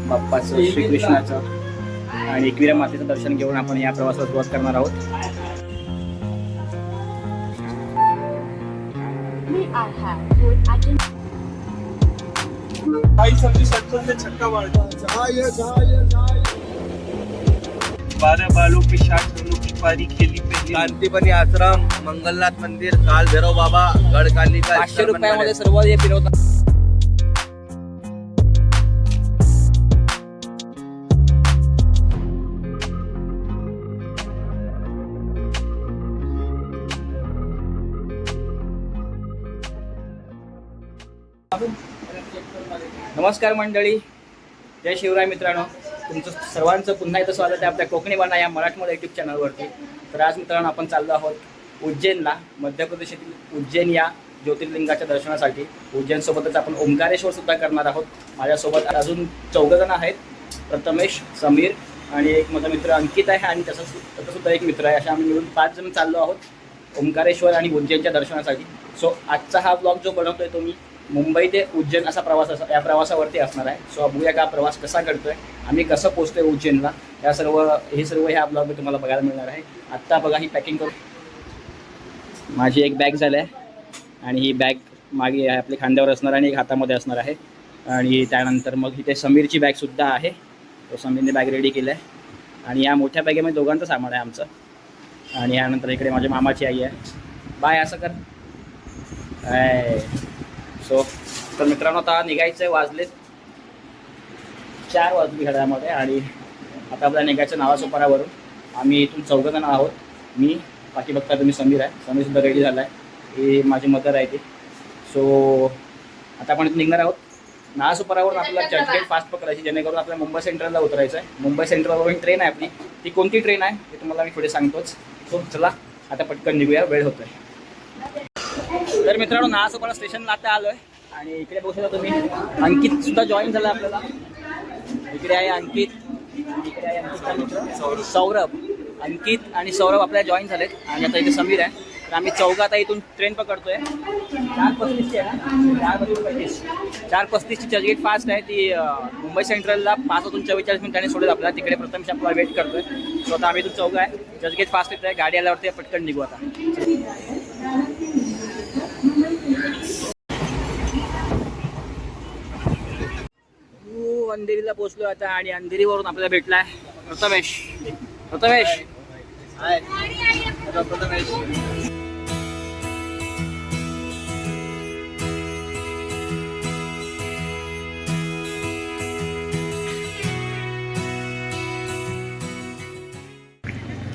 बाप्पाचं, श्रीकृष्णाचं आणि एकविरा मातेचं दर्शन घेऊन आपण या प्रवासाला सुरुवात करणार आहोत. बारह बालों पे 60 रनों की पारी खेली पहली. शांतिपनी आश्रम, मंगलनाथ मंदिर, काल भैरव बाबा, गडकालिका. 500 रुपयामध्ये सर्व हे फिरवतात. नमस्कार मंडळी, जय शिवराय मित्रांनो. तुमचं सर्वांचं पुन्हा एकदा स्वागत आहे आपल्या कोकणी बाणा या मराठमोळ्या यूट्यूब चॅनलवरती. तर आज मित्रांनो आपण चाललो आहोत उज्जैनला, मध्य प्रदेशातील उज्जैन या ज्योतिर्लिंगाच्या दर्शनासाठी. उज्जैनसोबतच आपण ओंकारेश्वर सुद्धा करणार आहोत. माझ्यासोबत अजून 14 जण आहेत. प्रथमेश, समीर आणि एक माझा मित्र अंकित आहे आणि त्याचा सुद्धा एक मित्र आहे. अशा आम्ही मिळून 5 जण चाललो आहोत ओंकारेश्वर आणि उज्जैनच्या दर्शनासाठी. सो आजचा हा ब्लॉग जो बनवतोय तो मी मुंबई ते उज्जैन असा या प्रवासावरती असणार आहे. सो बघूया का प्रवास कसा करतोय, आम्ही कसं पोहोचतोय उज्जैनला, हे सर्व ह्या ब्लॉगमध्ये तुम्हाला बघायला मिळणार आहे. आत्ता बघा ही पॅकिंग करू. माझी एक बॅग झाली आहे आणि ही बॅग मागे आपल्या खांद्यावर असणार आणि एक हातामध्ये असणार आहे. आणि त्यानंतर मग इथे समीरची बॅगसुद्धा आहे. तो समीरने बॅग रेडी केलं आहे. आणि या मोठ्या बॅगेमध्ये दोघांचं सामान आहे आमचं. आणि यानंतर इकडे माझ्या मामाची आई आहे. बाय असं कर. सो तर मित्रांनो, आता निघायचं आहे. वाजलेत 4 वाजले घड्याळामध्ये आणि आता आपल्याला निघायचं नावासोपारावरून. आम्ही इथून 14 जण आहोत. मी, बाकी बघता तुम्ही समीर आहे. समीरसुद्धा रेडी झाला आहे. ही माझी मदर आहे ती. सो आता आपण इथून निघणार आहोत. नावासोपारावरून आपल्याला चर्चगेट फास्ट पकडायची, जेणेकरून आपल्याला मुंबई सेंट्रलला उतरायचं आहे. मुंबई सेंट्रलवरून ट्रेन आहे आपली. ती कोणती ट्रेन आहे ते तुम्हाला मी पुढे सांगतोच. सो चला आता पटकन निघूया, वेळ होतोय. तर मित्रांनो, नावासोपारा स्टेशनला आता आलो आहे आणि इकडे बघू शकता तुम्ही अंकित सुद्धा जॉईन झाला आपल्याला. इकडे आहे अंकित, इकडे आहे अंकितचा मित्र सौरभ. अंकित आणि सौरभ आपल्याला जॉईन झालेत आणि आता इथे समीर आहे. तर आम्ही 14 आता इथून ट्रेन पकडतोय. 4:35ची आहे ना, 4:35ची चर्चगेट फास्ट आहे. ती मुंबई सेंट्रलला 5 वाजून 44 मिनिटांनी सोडेल आपल्याला. तिकडे प्रथम आपल्याला वेट करतोय. सो आता आम्ही इथून 14 आहे. चर्चगेट फास्ट येत आहे. गाडी आल्यावरती पटकन निघू आता. अंधेरीला पोहोचलो आता आणि अंधेरीवरून आपल्याला भेटलाय प्रथमेश.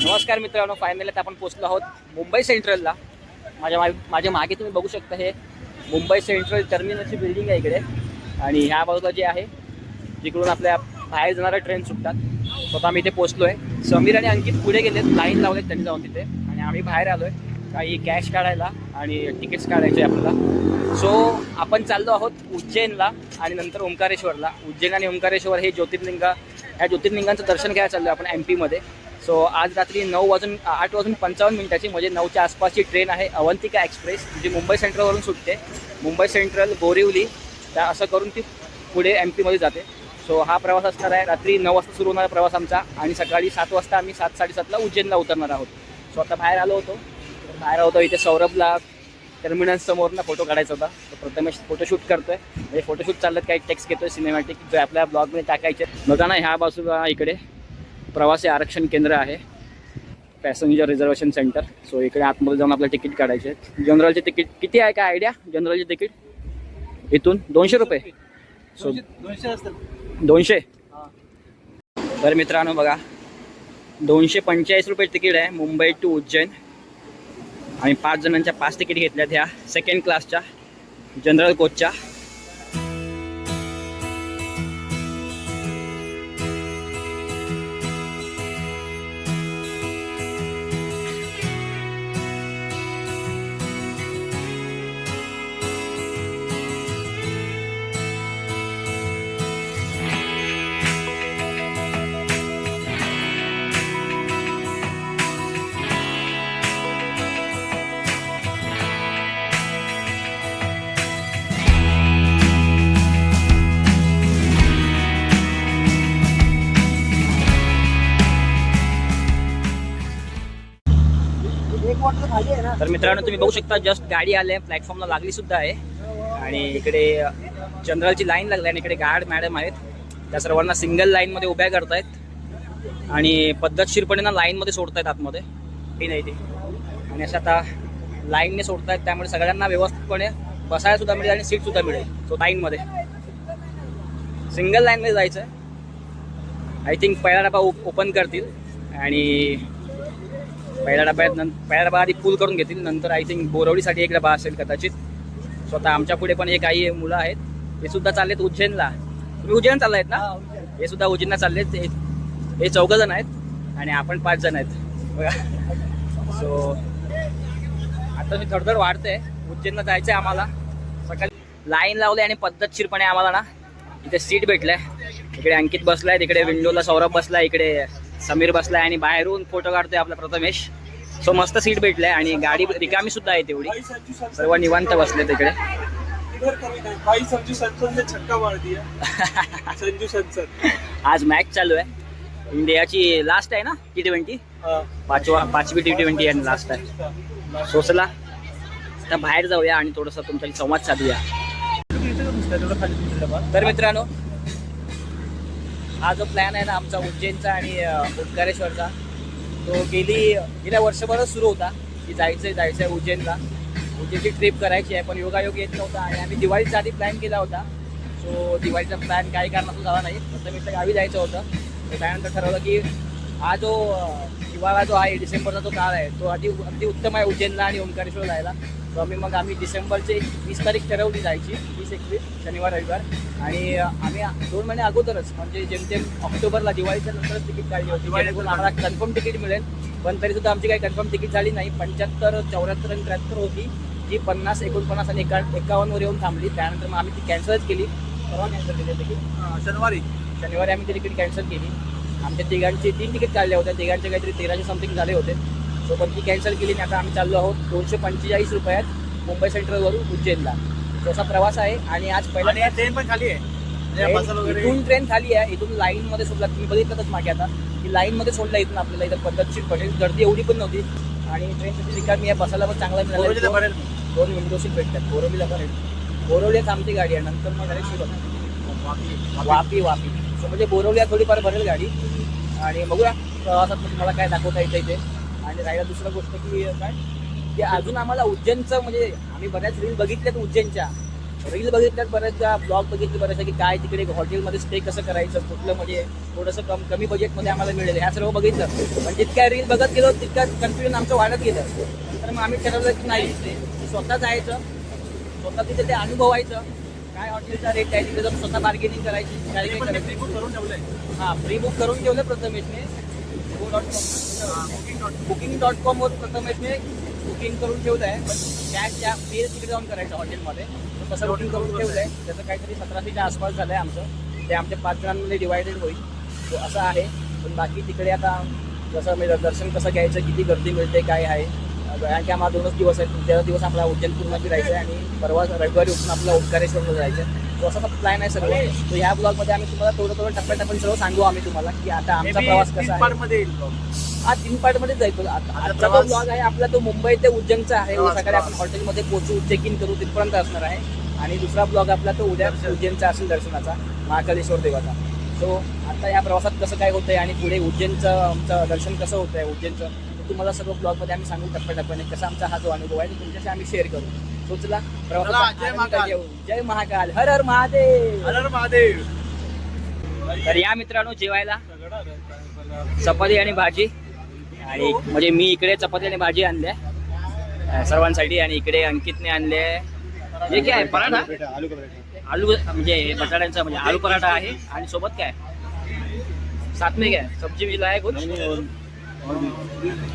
नमस्कार मित्रांनो, फायनली आपण पोहोचलो आहोत मुंबई सेंट्रलला. माझ्या मागे तुम्ही बघू शकता, हे मुंबई सेंट्रल टर्मिनलची बिल्डिंग आहे इकडे. आणि ह्या बाजूला जे आहे जिकडून आपल्या बाहेर जाणाऱ्या ट्रेन सुटतात. स्वतः आम्ही इथे पोहोचलो आहे. समीर आणि अंकित पुढे गेलेत, लाईन लावलेत त्यांनी जाऊन तिथे. आणि आम्ही बाहेर आलो आहे काही कॅश काढायला आणि तिकीट्स काढायचे आपल्याला. सो आपण चाललो आहोत उज्जैनला आणि नंतर ओंकारेश्वरला. उज्जैन आणि ओंकारेश्वर हे ह्या ज्योतिर्लिंगांचं दर्शन घ्यायला चाललो आहे आपण एम पीमध्ये. सो आज रात्री 8 वाजून 55 मिनिटाची म्हणजे 9च्या आसपासची ट्रेन आहे अवंतिका एक्सप्रेस, जी मुंबई सेंट्रलवरून सुटते. मुंबई सेंट्रल, बोरिवली, त्या असं करून ती पुढे एम पीमध्ये जाते. सो हा प्रवास असणार आहे. रात्री 9 वाजता सुरू होणारा प्रवास आमचा आणि सकाळी 7 वाजता आम्ही 7-7:30ला उज्जैनला उतरणार आहोत. सो आता बाहेर आलो होतो. इथे सौरभला टर्मिनल समोरनं फोटो काढायचा होता. तो प्रथमेश फोटोशूट करतोय. म्हणजे फोटोशूट चालत काही टेक्स्ट घेतोय सिनेमॅटिक, जो आपल्या ब्लॉगमध्ये टाकायचे. बघा ना, ह्या बाजूला इकडे प्रवासी आरक्षण केंद्र आहे, पॅसेंजर रिझर्वेशन सेंटर. सो इकडे आतमध्ये जाऊन आपलं तिकीट काढायचे. जनरलचे तिकीट किती आहे, काय आयडिया? जनरलचे तिकीट इथून 200 रुपये. सो 200. तर मित्रांनो बघा, 245 रुपये तिकीट आहे मुंबई टू उज्जैन. आम्ही 5 जणांच्या 5 तिकीट घेतल्यात ह्या सेकंड क्लासच्या जनरल कोचच्या. तर मित्रांनो तुम्ही बघू शकता जस्ट गाडी आली आहे, प्लॅटफॉर्मला लागली सुद्धा आहे आणि इकडे जनरलची लाईन लागली आणि इकडे गार्ड मॅडम आहेत, त्या सर्वांना सिंगल लाईनमध्ये उभ्या करतायत आणि पद्धतशीरपणे ना लाईनमध्ये सोडतायत आतमध्ये हे नाही ते, आणि असं आता लाईनने सोडतायत त्यामुळे सगळ्यांना व्यवस्थितपणे बसायला सुद्धा मिळेल आणि सीट सुद्धा मिळेल. सो लाईनमध्ये सिंगल लाईनमध्ये जायचं आहे. आय थिंक पहिला डबा ओपन करतील आणि पहिला डबा आधी फुल करून घेतील, नंतर आय थिंक बोरवडीसाठी एक डबा असेल कदाचित. स्वतः आमच्या पुढे पण हे काही मुलं आहेत, हे सुद्धा चाललेत उज्जैनला. तुम्ही उज्जैन चालला आहेत ना? हे सुद्धा उज्जैनला चाललेत. हे 14 जण आहेत आणि आपण 5 जण आहेत बघा. सो आता मी थोडं वाढतंय, उज्जैनला जायचं आहे आम्हाला. सकाळी लाईन लावली आणि पद्धतशीरपणे आम्हाला ना इथे सीट भेटलंय. इकडे अंकित बसलाय, तिकडे विंडोला सौरभ बसलाय, इकडे समीर बसलाय आणि बाहेरून फोटो काढतोय आपला प्रथमेश. सो मस्त सीट भेटलंय आणि गाडी रिकामी सुद्धा आहे तेवढी, सर्व निवांत बसले तिकडे. भाई संजू सॅमसन ने छक्का मार दिया. संजू सॅमसन आज मॅच चालू आहे, इंडियाची लास्ट आहे ना T20, पाचवी T20 आणि लास्ट आहे. सो चला आता बाहेर जाऊया आणि थोडंसं तुमच्याशी संवाद साधूया. तर मित्रांनो हा जो प्लॅन आहे ना आमचा उज्जैनचा आणि ओंकारेश्वरचा, तो गेल्या वर्षभरच सुरू होता की जायचं आहे उज्जैनला. उज्जैनची ट्रिप करायची आहे पण योगायोग येत नव्हता आणि आम्ही दिवाळीचा आधी प्लॅन केला होता. सो दिवाळीचा प्लॅन काही कारणातून झाला नाही, फक्त मी गावी जायचं होतं. त्यानंतर ठरवलं की हा जो हिवाळा जो आहे डिसेंबरचा जो काळ आहे तो अगदी उत्तम आहे उज्जैनला आणि ओंकारेश्वर जायला. सो आम्ही डिसेंबरचे 20 तारीख ठरवली जायची, 20-21 शनिवार रविवार, आणि आम्ही 2 महिने अगोदरच म्हणजे जेमतेम ऑक्टोबरला दिवाळीच्या नंतरच तिकीट काढली होती जेणेकरून आम्हाला कन्फर्म तिकीट मिळेल. पण तरीसुद्धा आमची काही कन्फर्म तिकीट झाली नाही. 75, 74 आणि 73 होती, जी 50, 49 आणि 51वर येऊन थांबली. त्यानंतर मग आम्ही ती कॅन्सलच केली. परवा कॅन्सल केली तिकीट, शनिवारी आम्ही ती तिकीट कॅन्सल केली. आमच्या तिघांची 3 तिकीट काढल्या होत्या, तिघांचे काहीतरी 1300 समथिंग झाले होते. सो पण ती कॅन्सल केली आणि आता आम्ही चाललो आहोत 245 रुपयात मुंबई सेंट्रलवरून उज्जैनला. तसा प्रवास आहे आणि आज पहिला ट्रेन पण खाली आहे, इथून ट्रेन खाली आहे. इथून लाईनमध्ये सोडला, तुम्ही बघितलंच मागे आता की लाईनमध्ये सोडला इथून आपल्याला. इथं पद्धतशीरपणे गर्दी एवढी पण नव्हती आणि ट्रेन तिथे रिकामी आहे, बसायला पण चांगला मिळाला. 2 विंडो सीट भेटतात. बोरवलीला पण बोरवलीच आमची गाडी आहे, नंतर मग डायरेक्ट शिरवत वापी. सो म्हणजे बोरवलीला थोडीफार भरेल गाडी आणि बघूया प्रवासात म्हणजे मला काय दाखवता येतं इथे. आणि राहिला दुसरं गोष्ट की काय की अजून आम्हाला उज्जैनचं म्हणजे आम्ही बऱ्याच रील बघितल्यात उज्जैनच्या, बऱ्याचशा ब्लॉग बघितले बऱ्याचशा की काय तिकडे हॉटेलमध्ये स्टे कसं करायचं, कुठलं म्हणजे थोडंसं कमी बजेटमध्ये आम्हाला मिळेल, ह्या सर्व बघितलं. पण जितक्या रील बघत गेलो तितक्या कन्फ्युजन आमचं वाढत गेलं. तर मग आम्ही ठरवलं की नाही स्वतः जायचं, स्वतः तिथे ते अनुभवायचं काय हॉटेलचा रेट आहे, तिथे जाऊन स्वतः बार्गेनिंग करायची. काय प्री बुक करून ठेवलंय. हां, प्री बुक करून ठेवलं प्रथमेशने. booking.com वर प्रथमेशने बुकिंग करून ठेवलं आहे. पण कॅशच्या पे तिकडे जाऊन करायचं हॉटेलमध्ये, तर तसं बुकिंग करून ठेवलं आहे. त्याचं काहीतरी 1700च्या आसपास झालं आहे आमचं. ते आमच्या 5 जणांमध्ये डिवायडेड होईल. तो असं आहे. पण बाकी तिकडे आता जसं म्हणजे दर्शन कसं घ्यायचं, किती गर्दी मिळते, काय आहे, कारण की आम्हाला 2च दिवस आहेत. पुढच्या दिवस आपल्याला उज्जैन पूर्ण फिरायचं आहे आणि परवा रविवारी उठून आपल्याला ओंकारेश्वरला जायचं आहे. तो असा प्लॅन आहे सर्व. तर ह्या ब्लॉगमध्ये आम्ही तुम्हाला थोडं टप्प्याटप्प्याने सर्व सांगू आम्ही तुम्हाला की आता आमचा प्रवास कसा आहे. हा 3 पार्टमध्येच जाईल. आजचा तो ब्लॉग आहे आपला, तो मुंबई ते उज्जैनचा आहे. सकाळी आपण हॉटेलमध्ये पोहोचू, चेक इन करू, तिथपर्यंत असणार आहे. आणि दुसरा ब्लॉग आपला तो उद्या उज्जैनचा असेल दर्शनाचा, महाकालेश्वर देवाचा. सो आता ह्या प्रवासात कसं काय होतंय आणि पुढे उज्जैनचं आमचं दर्शन कसं होतं आहे उज्जैनचं, तुम्हाला सर्व ब्लॉगमध्ये आम्ही सांगू टप्प्याटप्प्याने कसा आमचा हा जो अनुभव आहे तो तुमच्याशी आम्ही शेअर करू. सो चला प्रवासात जय महाकाल, हर हर महादेव, हर हर महादेव. तर या मित्रांनो जेवायला चपाती आणि भाजी, आणि म्हणजे मी इकडे चपाती आणि भाजी आणल्या सर्वांसाठी आणि इकडे अंकितने आणले हे काय पराठा, आलू म्हणजे बटाट्यांचा म्हणजे आलू पराठा आहे. आणि सोबत काय साथ में क्या सब्जी मिला है कुछ,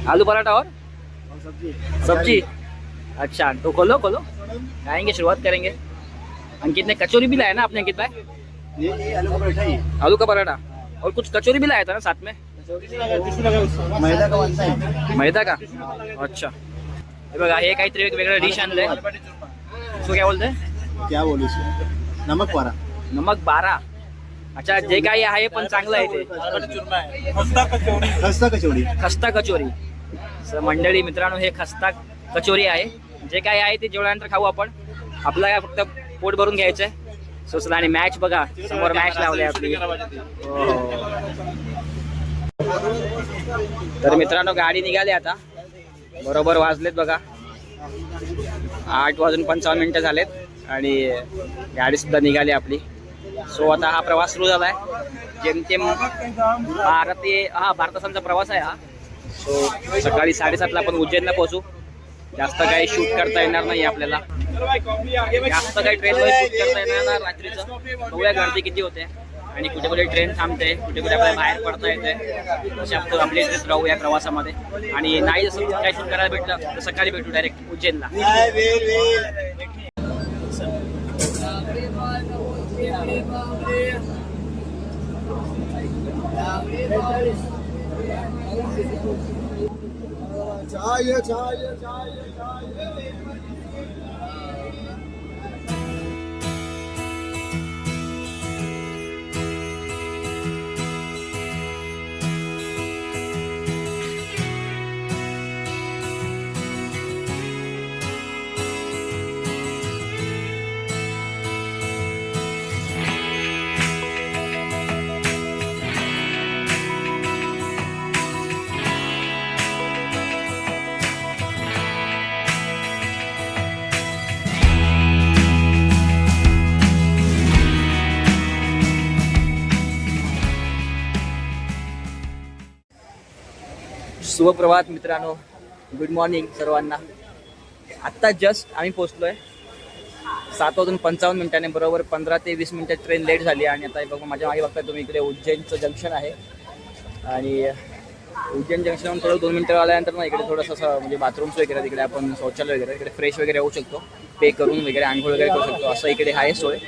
आलू पराठा और सब्जी. अच्छा तो खोलो खाएंगे, शुरुआत करेंगे. अंकित ने कचौरी भी लाया ना आपने अंकित भाई, आलू का पराठा और कुछ कचौरी भी लाया था ना साथ में, मैदा का. अच्छा हे बघा हे काहीतरी वेगवेगळं डिश आणलंय. सो काय बोलते, क्या बोलू, नमक 12. अच्छा जे काही आहे पण चांगलं आहे ते खस्ता कचोरी. खस्ता कचोरी मंडळी मित्रांनो, हे खस्ता कचोरी आहे. जे काय आहे ते जेवल्यानंतर खाऊ आपण. आपलं काय फक्त पोट भरून घ्यायचंय. सुचला. आणि मॅच बघा, समोर मॅच लावली आपली. तर मित्रांनो, गाडी निघाली आता. बरोबर वाजलेत बघा 8:55 झालेत आणि गाडी सुद्धा निघाली आपली. सो आता हा प्रवास सुरू झालाय. जेमतेम 12 तासांचा प्रवास आहे हा. सो सकाळी 7:30ला आपण उज्जैनला पोहोचू. जास्त काही शूट करता येणार नाही आपल्याला. जास्त काही ट्रेनमध्ये शूट करता येणार नाही रात्रीचं. बघूया गर्दी किती होते आणि कुठे कुठे ट्रेन थांबते, कुठे कुठे आपल्याला बाहेर पडता येते. अशा आपल्या ट्रेन राहू या प्रवासामध्ये. आणि नाही जसं काही शूट करायला भेटलं तर सकाळी भेटू डायरेक्ट उज्जैनला. शुभप्रभात मित्रांनो, गुड मॉर्निंग सर्वांना. आत्ता जस्ट आम्ही पोचलोय 7:55 बरोबर 15 ते 20 मिनिटं ट्रेन लेट झाली. आणि आता बघा माझ्या मागे बघताय तुम्ही, इकडे उज्जैनचं जंक्शन आहे. आणि उज्जैन जंक्शनवरून थोडं 2 मिनिटं आल्यानंतर ना इकडे थोडंसं असं म्हणजे बाथरूम्स वगैरे, तिकडे आपण शौचालय वगैरे इकडे फ्रेश वगैरे होऊ शकतो. पे करून वगैरे आंघोळ वगैरे करू शकतो. असं इकडे आहे सोय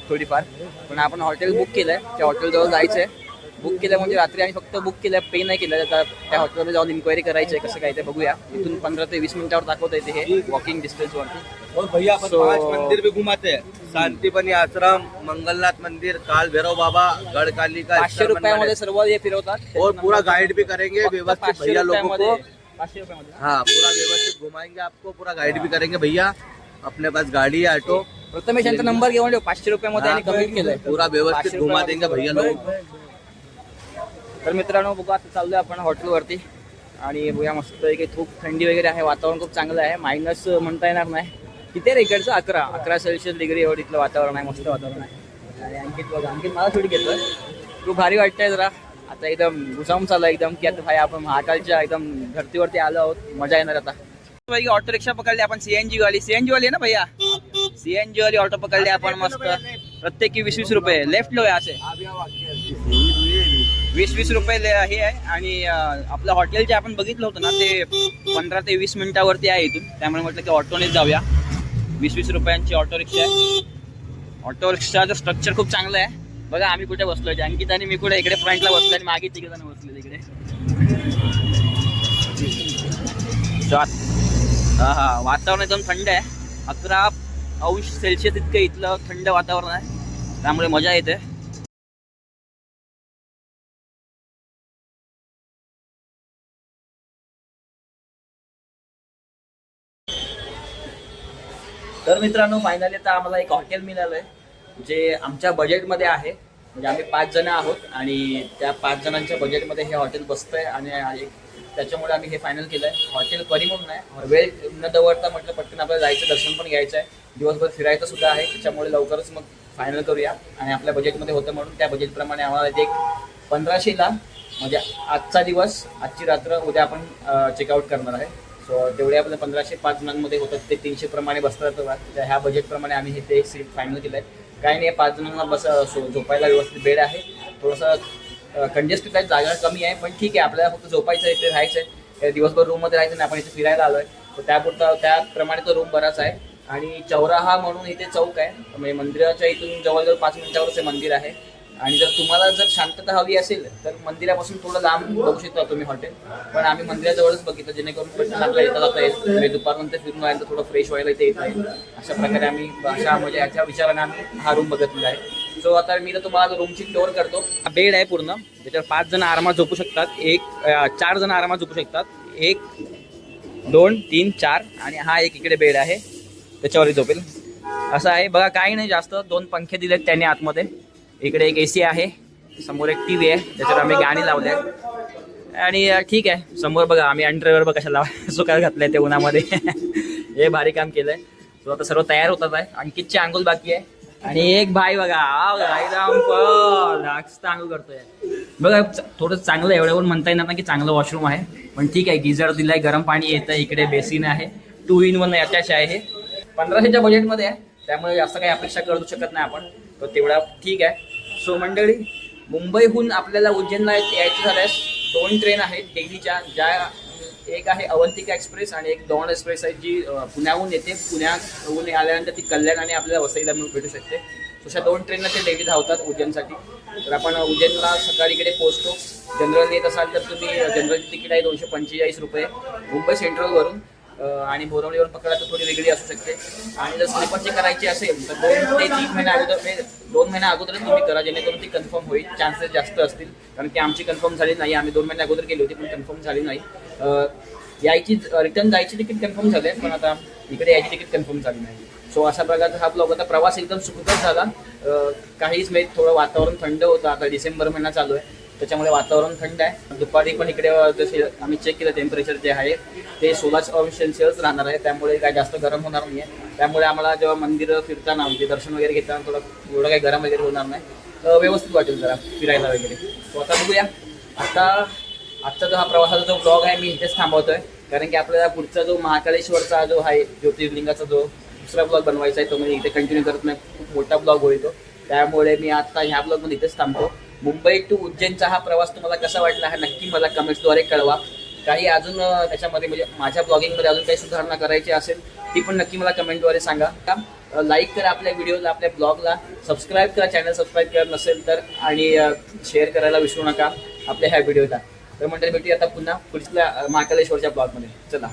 थोडीफार. पण आपण हॉटेल बुक केलं आहे, त्या हॉटेलजवळ जायचं आहे. बुक केलं म्हणजे रात्री आम्ही फक्त बुक केलं, पे नाही केलं. तर त्या हॉटेलमध्ये जाऊन इन्क्वायरी करायची आहे कसं काय ते बघूया. इथून 15 ते 20 मिनिटावर दाखवता येते हे वॉकिंग डिस्टन्सवरती. और भैया अपन 5 मंदिर भी घुमाते हैं. शांतिपनी आश्रम, मंगलनाथ मंदिर, काल भैरव बाबा, गढ़कालिका. 500 रुपयामध्ये सर्व हे फिरवतात. और पूरा गाइड भी करेंगे व्यवस्थित भैया लोगों को. 500 रुपयामध्ये. हाँ, पूरा व्यवस्थित घुमाएंगे आपको, पूरा गाइड भी करेंगे भैया. अपने पास गाड़ी है, ऑटो. प्रथमेश यांचा नंबर घेऊन ठेव. 500 रुपयामध्ये आणि कमी केलंय. पूरा व्यवस्थित घुमा देंगे भैया लोग. तर मित्रांनो बघा, आता चाललोय आपण हॉटेलवरती. आणि बघा मस्त एक खूप थंडी वगैरे आहे, वातावरण खूप चांगलं आहे. मायनस म्हणता येणार नाही. किती आहे इकडचं? 11 सेल्सिअस डिग्री एवढं इथलं वातावरण आहे. मस्त वातावरण आहे. आणि आणखी बघा, आणखी मला थोडी घेतोय. खूप भारी वाटतंय जरा. आता एकदम घुसावून चालू एकदम की आता भाई आपण महाकालच्या एकदम धर्तीवरती आलो आहोत. मजा येणार आता. ऑटो रिक्षा पकडली आपण. सीएनजी वाली आहे ना भैया? सीएनजी वाली ऑटो पकडली आपण मस्त. प्रत्येकी 20-20 रुपये. लेफ्ट लो आहे असे 20-20 रुपये हे आहे. आणि आपलं हॉटेल जे आपण बघितलं होतं ना ते 15 ते 20 मिनिटावरती आहे इथून. त्यामुळे म्हटलं की ऑटोनेच जाऊया. 20-20 रुपयांची ऑटो रिक्षा आहे. ऑटो रिक्षाचं स्ट्रक्चर खूप चांगलं आहे. बघा आम्ही कुठे बसलोय. अंकित आणि मी कुठे इकडे फ्रंटला बसलोय आणि मागे 3 जण बसले तिकडे. हा वातावरण एकदम थंड आहे. 11° इतकं इथलं थंड वातावरण आहे. त्यामुळे मजा येते. तर मित्रांनो, फायनली आता आम्हाला एक हॉटेल मिळालं आहे जे आमच्या बजेटमध्ये आहे. म्हणजे आम्ही 5 जण आहोत आणि त्या 5 जणांच्या बजेटमध्ये हे हॉटेल बसतंय. आणि त्याच्यामुळे आम्ही हे फायनल केलं आहे. हॉटेल परी म्हणून आहे. वेळ न दवडता म्हटलं पटकन आपल्याला जायचं, दर्शन पण घ्यायचं आहे, दिवसभर फिरायचं सुद्धा आहे. त्याच्यामुळे लवकरच मग फायनल करूया. आणि आपल्या बजेटमध्ये होतं म्हणून त्या बजेटप्रमाणे आम्हाला एक 1500ला म्हणजे आजचा दिवस, आजची रात्र, उद्या आपण चेकआउट करणार आहे. सो तेवढे आपल्या 1500 5 जणांमध्ये होतात ते 300 प्रमाणे बसतात. ह्या बजेटप्रमाणे आम्ही हे ते सीट फायनल केलं आहे. काही नाही, 5 जणांना बस झोपायला व्यवस्थित बेड आहे. थोडंसं कंजेस्टेड आहे, जागा कमी आहे, पण ठीक आहे. आपल्याला फक्त झोपायचं आहे, इथे राहायचं आहे, दिवसभर रूममध्ये राहायचं नाही. आपण इथे फिरायला आलो आहे, तर त्याप्रमाणे तो रूम बराच आहे. आणि चौराहा म्हणून इथे चौक आहे, म्हणजे मंदिराच्या इथून जवळजवळ 5 मिनिटावरच हे मंदिर आहे. आणि जर तुम्हाला जर शांतता हवी असेल तर मंदिरापासून थोडं लांब बघू शकता तुम्ही हॉटेल. पण आम्ही मंदिराजवळच बघितलं, जेणेकरून पटकन आपल्याला येता येईल. दुपारनंतर फिरून आलं तर थोडं फ्रेश व्हायला इथे येता येईल. अशा प्रकारे आम्ही म्हणजे याच्या विचाराने आम्ही हा रूम बघितलेला आहे. सो आता मी तर तुम्हाला रूमची टूर करतो. बेड आहे पूर्ण, त्याच्यावर 5 जण आरामात झोपू शकतात. 4 जण आरामात झोपू शकतात. 1 2 3 4 आणि हा एक इकडे बेड आहे त्याच्यावरही झोपेल असं आहे बघा. काही नाही जास्त, 2 पंखे दिलेत त्याने आतमध्ये. इकडे एक AC आहे, समोर एक TV आहे त्याच्यावर आम्ही गाणी लावले आणि ठीक आहे. समोर बघा आम्ही अंडरवेअर बघा कशाला सुकायला घातलंय ते उन्हामध्ये. हे भारी काम केलंय. सो आता सर्व तयार होतात आहे. अंकितची आंघोळ बाकी आहे आणि एक भाई बघा आंघोळ करतोय बघा. थोडं चांगलं एवढ्यावर म्हणता येणार ना की चांगलं वॉशरूम आहे, पण ठीक आहे. गिझर दिलाय, गरम पाणी येतं, इकडे बेसिन आहे, 2 in 1 अटॅच आहे. हे 1500च्या बजेटमध्ये आहे, त्यामुळे जास्त काही अपेक्षा करू शकत नाही आपण, तर तेवढा ठीक आहे. सो मंडळी, मुंबईहून आपल्याला उज्जैनला यायचं झाल्यास 2 ट्रेन आहेत डेलीच्या, ज्या एक आहे अवंतिका एक्सप्रेस आणि एक दौंड एक्सप्रेस आहे जी पुण्याहून येते. पुण्याहून आल्यानंतर ती कल्याण आणि आपल्याला वसईला भेटू शकते. अशा 2 ट्रेनला ते डेली धावतात उज्जैनसाठी. तर आपण उज्जैनला सकाळी इकडे पोहोचतो. जनरल येत असाल तर तुम्ही जनरलची तिकीट आहे 245 रुपये मुंबई सेंट्रलवरून, आणि बोरवलीवरून पकडा तर थोडी वेगळी असू शकते. आणि जर स्लीपरची करायची असेल तर 2 ते 3 महिन्या अगोदर, 2 महिन्या अगोदरच तुम्ही करा, जेणेकरून ती कन्फर्म होईल. चान्सेस जास्त असतील, कारण की आमची कन्फर्म झाली नाही. आम्ही 2 महिन्या अगोदर केली होती पण कन्फर्म झाली नाही. यायची रिटर्न जायची तिकीट कन्फर्म झाली आहे, पण आता इकडे यायची तिकीट कन्फर्म झाली नाही. सो अशा प्रकारचा हा ब्लॉग होता. प्रवास एकदम सुखकर झाला. काहीच नाही, थोडं वातावरण थंड होतं. आता डिसेंबर महिना चालू आहे त्याच्यामुळे वातावरण थंड आहे. दुपारी पण इकडे जसे आम्ही चेक केलं टेम्परेचर जे आहे ते 16°C राहणार आहे, त्यामुळे काय जास्त गरम होणार नाही आहे. त्यामुळे आम्हाला जेव्हा मंदिरं फिरताना म्हणजे दर्शन वगैरे घेताना थोडं एवढं काही गरम वगैरे होणार नाही, व्यवस्थित वाटेल जरा फिरायला वगैरे. सो आता बघूया. आजचा जो हा प्रवासाचा जो ब्लॉग आहे मी इथेच थांबवतोय, कारण की आपल्याला पुढचा जो महाकालेश्वरचा जो आहे ज्योतिर्लिंगाचा जो दुसरा ब्लॉग बनवायचा आहे तो मी इथे कंटिन्यू करत नाही. खूप मोठा ब्लॉग होईल तो, त्यामुळे मी आता ह्या ब्लॉगमध्ये इथेच थांबतो. मुंबई टू उज्जैनचा हा प्रवास तुम्हाला कसा वाटला हा नक्की मला कमेंट्सद्वारे कळवा. काही अजून त्याच्यामध्ये म्हणजे माझ्या ब्लॉगिंगमध्ये अजून काही सुधारणा करायची असेल ती पण नक्की मला कमेंटद्वारे सांगा. लाईक करा आपल्या व्हिडिओला, आपल्या ब्लॉगला, सबस्क्राईब करा चॅनल सबस्क्राईब करत नसेल तर, आणि शेअर करायला विसरू नका आपल्या ह्या व्हिडिओला. तर मंडळी भेटूया आता पुन्हा पुढच्या महाकालेश्वरच्या ब्लॉगमध्ये. चला.